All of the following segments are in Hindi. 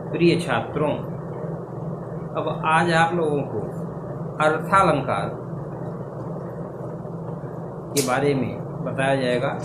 प्रिय छात्रों, अब आज आप लोगों को अर्थालंकार के बारे में बताया जाएगा।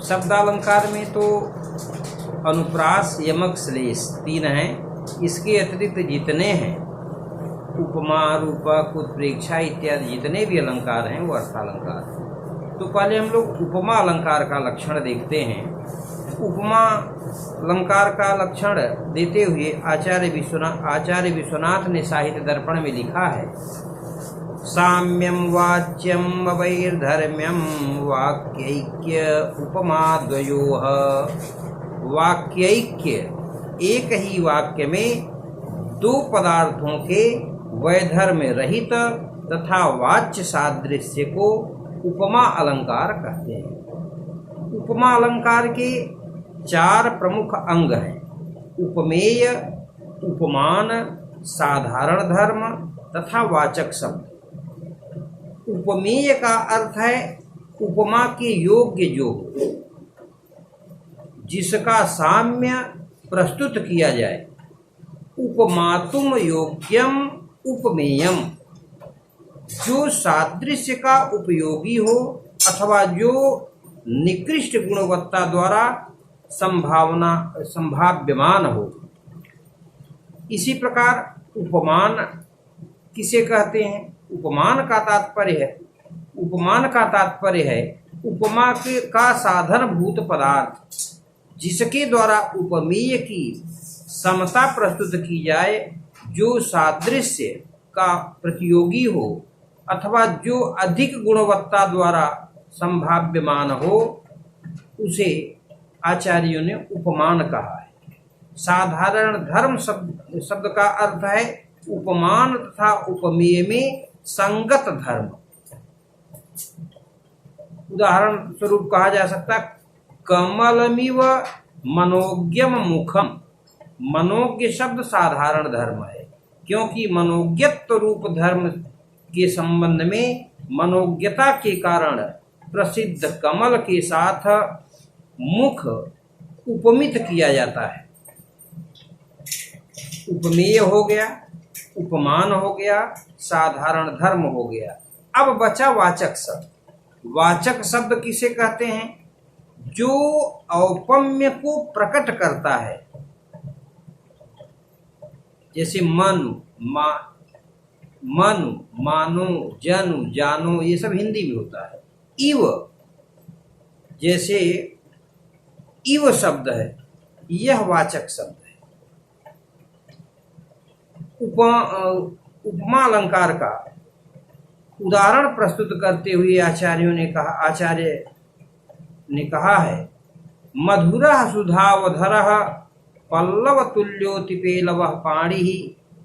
शब्दालंकार में तो अनुप्रास, यमक, श्लेष 3 हैं। इसके अतिरिक्त जितने हैं उपमा, रूपक, उत्प्रेक्षा इत्यादि जितने भी अलंकार हैं वो अर्थालंकार हैं। तो पहले हम लोग उपमा अलंकार का लक्षण देखते हैं। उपमा अलंकार का लक्षण देते हुए आचार्य विश्वनाथ ने साहित्य दर्पण में लिखा है, साम्यम वाच्यम वैर्धर्म्यम वाक्यैक्य उपमाद्वयोः। वाक्यैक्य, एक ही वाक्य में दो पदार्थों के वैधर्म्य रहित तथा वाच्य सादृश्य को उपमा अलंकार कहते हैं। उपमा अलंकार के 4 प्रमुख अंग हैं: उपमेय, उपमान, साधारण धर्म तथा वाचक शब्द। उपमेय का अर्थ है उपमा के योग्य जो, जिसका साम्य प्रस्तुत किया जाए। उपमातुम योग्यम उपमेयम, जो सादृश्य का उपयोगी हो अथवा जो निकृष्ट गुणवत्ता द्वारा संभाव्यमान हो। इसी प्रकार उपमान किसे कहते हैं? उपमान का तात्पर्य है उपमा का साधनभूत पदार्थ, जिसके द्वारा उपमेय की समता प्रस्तुत की जाए, जो सादृश्य का प्रतियोगी हो अथवा जो अधिक गुणवत्ता द्वारा संभाव्यमान हो, उसे आचार्यों ने उपमान कहा है। साधारण धर्म शब्द का अर्थ है उपमान तथा उपमेय में संगत धर्म। उदाहरण स्वरूप कहा जा सकता, कमलमिव मनोज्ञम मुखम। मनोज्ञ शब्द साधारण धर्म है, क्योंकि मनोज्ञत्व रूप धर्म के संबंध में मनोज्ञता के कारण प्रसिद्ध कमल के साथ मुख उपमित किया जाता है। उपमेय हो गया, उपमान हो गया, साधारण धर्म हो गया। अब बचा वाचक शब्द। वाचक शब्द किसे कहते हैं? जो औपम्य को प्रकट करता है, जैसे मनु, मानो, जनु, जानो, ये सब हिंदी में होता है। इव, जैसे इव शब्द है, यह वाचक शब्द है। उपमा अलंकार का उदाहरण प्रस्तुत करते हुए आचार्य ने कहा है, मधुरः सुधावधरः पल्लव तुल्योतिपेलवः पाणिः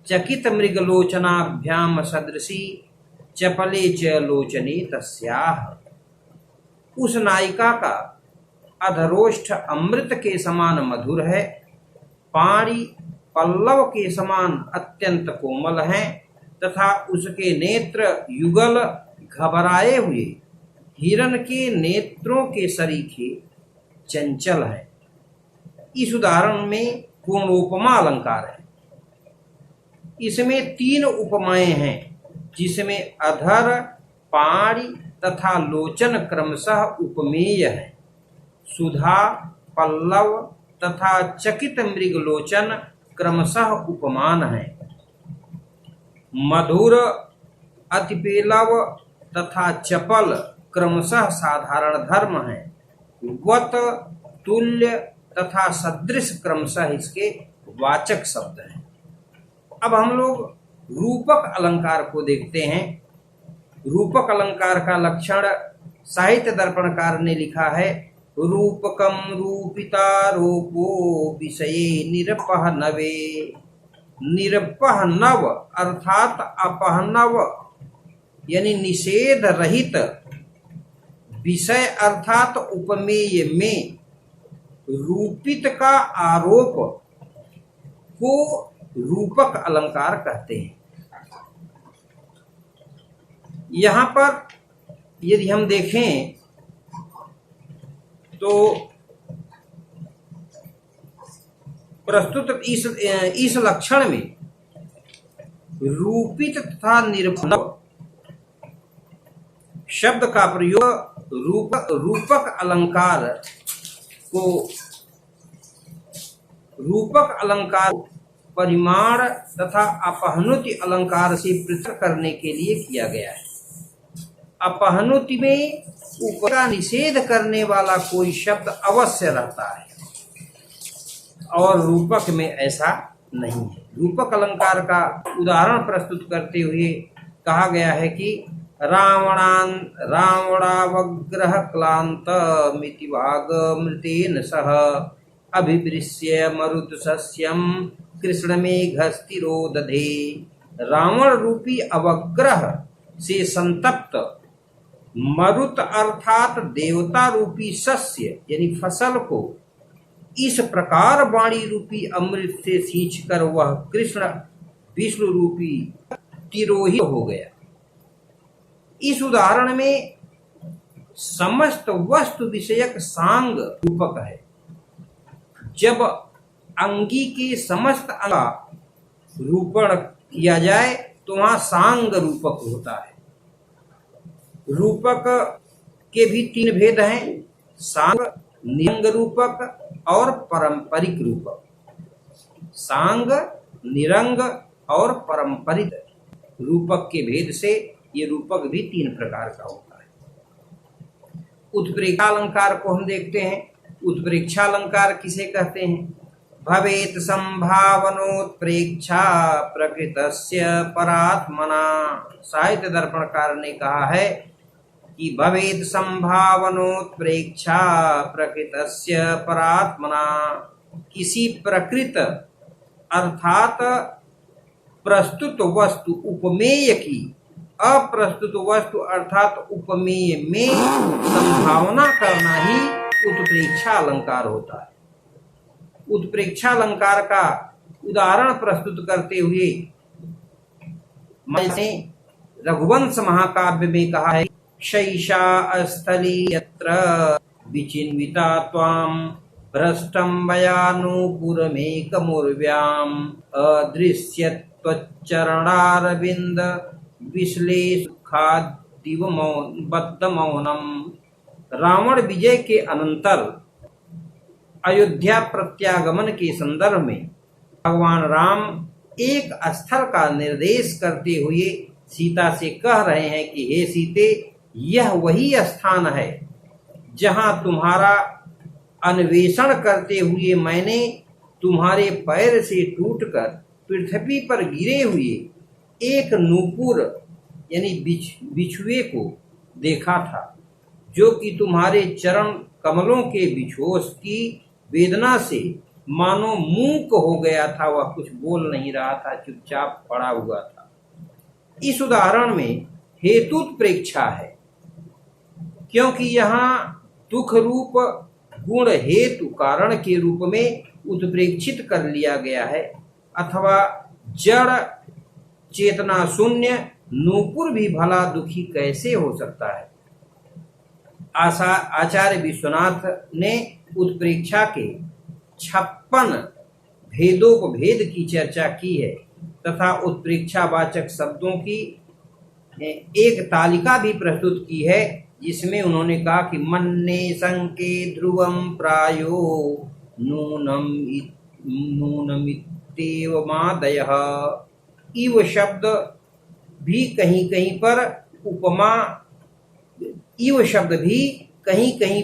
चकित मृगलोचनाभ्याम सदृशी चपले च लोचने तस्याः। उस नायिका का अधरोष्ठ अमृत के समान मधुर है, पाणी पल्लव के समान अत्यंत कोमल हैं तथा उसके नेत्र युगल घबराए हुए हिरण के नेत्रों के सरीखे चंचल हैं। इस उदाहरण में पूर्णोपमा अलंकार है। इसमें 3 उपमाएं हैं, जिसमें अधर, पाणी तथा लोचन क्रमशः उपमेय है। सुधा, पल्लव तथा चकित मृगलोचन क्रमशः उपमान है। मधुर, अतिपेलव तथा चपल क्रमशः साधारण धर्म है। वत, तुल्य तथा सदृश क्रमशः इसके वाचक शब्द हैं। अब हम लोग रूपक अलंकार को देखते हैं। रूपक अलंकार का लक्षण साहित्य दर्पणकार ने लिखा है, रूपकम रूपिता रूपो विषये निरपह नवे। निरपह नव अर्थात अपहनव यानी निषेध रहित, विषय अर्थात उपमेय में रूपित का आरोप को रूपक अलंकार कहते हैं। यहाँ पर यदि हम देखें तो प्रस्तुत इस लक्षण में रूपित तथा निर्भव शब्द का प्रयोग रूपक अलंकार परिमाण तथा अपहनुति अलंकार से पृथक करने के लिए किया गया है। अपहनुति में ऊपर का निषेध करने वाला कोई शब्द अवश्य रहता है और रूपक में ऐसा नहीं है। रूपक अलंकार का उदाहरण प्रस्तुत करते हुए कहा गया है कि रावणावग्रह क्लांत मितिवाग मृतेन सह अभिवृश्य मरुत सस्यम कृष्ण मेघ स्थिरो दधे। रावण रूपी अवग्रह से संतप्त मरुत अर्थात देवता रूपी सस्य यानी फसल को इस प्रकार वाणी रूपी अमृत से सींचकर वह कृष्ण विष्णु रूपी तिरोहित हो गया। इस उदाहरण में समस्त वस्तु विषयक सांग रूपक है। जब अंगी के समस्त अंग रूपण किया जाए तो वहां सांग रूपक होता है। रूपक के भी तीन भेद हैं, सांग, निरंग रूपक और पारंपरिक रूपक। सांग, निरंग और पारंपरिक रूपक के भेद से ये रूपक भी तीन प्रकार का होता है। उत्प्रेक्षा अलंकार को हम देखते हैं। उत्प्रेक्षा अलंकार किसे कहते हैं? भवेत संभावनोत्प्रेक्षा प्रकृतस्य परात्मना। साहित्य दर्पणकार ने कहा है कि भवेत संभावनोत्प्रेक्षा प्रकृतस्य परात्मना। किसी प्रकृत अर्थात प्रस्तुत वस्तु उपमेय की अप्रस्तुत वस्तु अर्थात उपमेय में संभावना करना ही उत्प्रेक्षा अलंकार होता है। उत्प्रेक्षा अलंकार का उदाहरण प्रस्तुत करते हुए मैंने रघुवंश महाकाव्य में कहा है, शैषा स्थली यत्र विचिन्विता त्वां भ्रष्टं वयानुपुरमेकमुर्व्याम् अदृश्यत्वच्चरणारविन्द विश्लेषुखादिवबद्धमौनम्। रावण विजय के अनंतर अयोध्या प्रत्यागमन के संदर्भ में भगवान राम एक स्थल का निर्देश करते हुए सीता से कह रहे हैं कि हे सीते, यह वही स्थान है जहां तुम्हारा अन्वेषण करते हुए मैंने तुम्हारे पैर से टूटकर पृथ्वी पर गिरे हुए एक नूपुर यानी बिछुए को देखा था, जो कि तुम्हारे चरण कमलों के बिछोह की वेदना से मानो मूक हो गया था। वह कुछ बोल नहीं रहा था, चुपचाप पड़ा हुआ था। इस उदाहरण में हेतुत्प्रेक्षा है, क्योंकि यहाँ दुख रूप गुण हेतु कारण के रूप में उत्प्रेक्षित कर लिया गया है। अथवा जड़ चेतना शून्य नूपुर भी भला दुखी कैसे हो सकता है। आचार्य विश्वनाथ ने उत्प्रेक्षा के 56 भेदोपभेद की चर्चा की है तथा उत्प्रेक्षावाचक शब्दों की एक तालिका भी प्रस्तुत की है, जिसमें उन्होंने कहा कि मन्ने संके ध्रुवम प्रायो नूनमित्येवमादयः। इव शब्द भी कहीं कहीं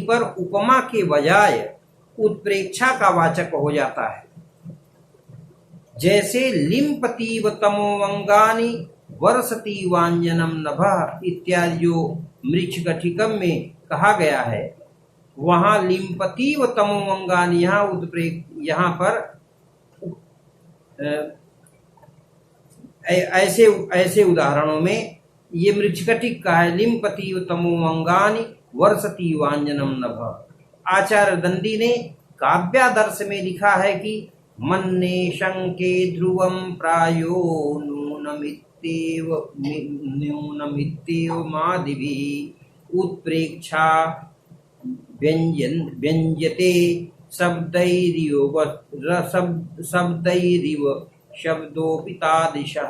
पर उपमा के बजाय उत्प्रेक्षा का वाचक हो जाता है। जैसे लिम्पतीव तमोवंगानि वर्षति वाञ्जनम नभः इत्यादि जो मृच्छकटिकम में कहा गया है, वहां लिम्पतीव तमोवंगानि यहाँ पर ऐसे उदाहरणों में ये मृच्छकटिक का है, लिम्पतीव तमोवंगानि वर्षति वाञ्जनम नभः। आचार्य दंडी ने काव्यादर्श में लिखा है कि मन्ने शंके ध्रुवम प्रायो न्यूनमित्येव मादिभिः उत्प्रेक्षा व्यंजते शब्दैरिव शब्दोपितादिशः।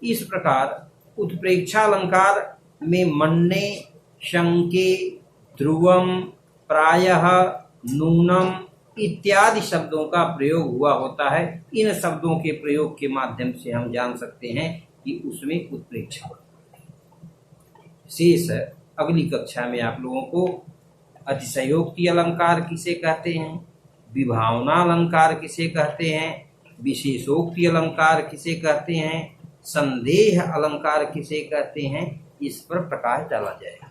इस प्रकार उत्प्रेक्षालंकार में मन्ये, शंके, ध्रुवम, प्रायः, नूनम इत्यादि शब्दों का प्रयोग हुआ होता है। इन शब्दों के प्रयोग के माध्यम से हम जान सकते हैं कि उसमें उत्प्रेक्षा। शेष अगली कक्षा में आप लोगों को अतिशयोक्ति अलंकार किसे कहते हैं, विभावना अलंकार किसे कहते हैं, विशेषोक्ति अलंकार किसे कहते हैं, संदेह अलंकार किसे कहते हैं, इस पर प्रकाश डाला जाएगा।